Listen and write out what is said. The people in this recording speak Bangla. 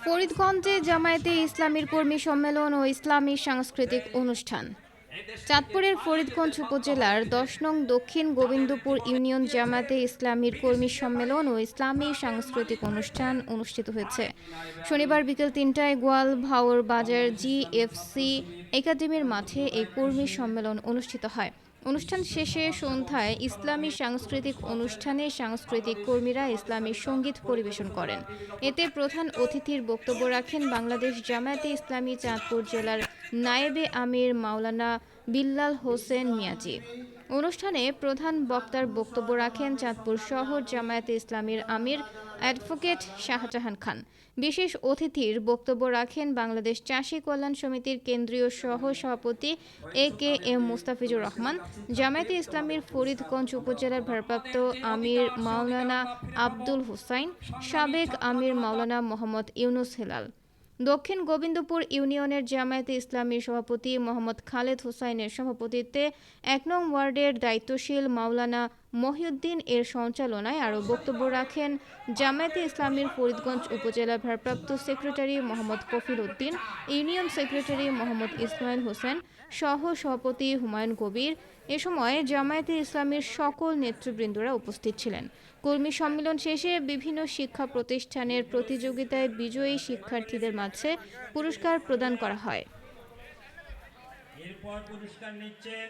ফরিদগঞ্জে জামায়াতে ইসলামীর কর্মী সম্মেলন ও ইসলামী সাংস্কৃতিক অনুষ্ঠান। চাঁদপুরের ফরিদগঞ্জ উপজেলার ১০ নং দক্ষিণ গোবিন্দপুর ইউনিয়ন জামায়াতে ইসলামীর কর্মী সম্মেলন ও ইসলামী সাংস্কৃতিক অনুষ্ঠান অনুষ্ঠিত হয়েছে। শনিবার বিকেল ৩টায় গোয়ালভাওর বাজার জিএফসি একাডেমির মাঠে এই কর্মী সম্মেলন অনুষ্ঠিত হয়। অনুষ্ঠান শেষে সন্ধ্যায় ইসলামী সাংস্কৃতিক অনুষ্ঠানে সাংস্কৃতিক কর্মীরা ইসলামী সঙ্গীত পরিবেশন করেন। এতে প্রধান অতিথির বক্তব্য রাখেন বাংলাদেশ জামায়াতে ইসলামী চাঁদপুর জেলার নায়েবে আমির মাওলানা বিল্লাল হোসেন মিয়াজি। অনুষ্ঠানে প্রধান বক্তার বক্তব্য রাখেন চাঁদপুর শহর জামায়াতে ইসলামীর আমির অ্যাডভোকেট শাহজাহান খান। বিশেষ অতিথির বক্তব্য রাখেন বাংলাদেশ চাষী কল্যাণ সমিতির কেন্দ্রীয় সহ সভাপতি এ.কে.এম. মুস্তাফিজুর রহমান, জামায়াতে ইসলামীর ফরিদগঞ্জ উপজেলার ভারপ্রাপ্ত আমির মাওলানা আব্দুল হুসাইন, সাবেক আমির মাওলানা মোহাম্মদ ইউনুস হেলাল। দক্ষিণ গোবিন্দপুর ইউনিয়নের জামায়াতে ইসলামীর সভাপতি মোহাম্মদ খালেদ হোসাইনের সভাপতিত্বে ১ নং ওয়ার্ডের দায়িত্বশীল মাওলানা মহিউদ্দিন এর সঞ্চালনায় আরও বক্তব্য রাখেন জামায়াতে ইসলামীর ফরিদগঞ্জ উপজেলার ভারপ্রাপ্ত secretary Mohammad Kafil Uddin, union secretary Mohammad Ismail Hossain, সহ সভাপতি হুমায়ুন কবির। এ সময় জামায়াতে ইসলামীর সকল নেতৃবৃন্দরা উপস্থিত ছিলেন। কর্মী সম্মেলন শেষে বিভিন্ন শিক্ষা প্রতিষ্ঠানের প্রতিযোগিতায় বিজয়ী শিক্ষার্থীদের মাঝে পুরস্কার প্রদান করা হয়। এরপর পুরস্কার নিচ্ছেন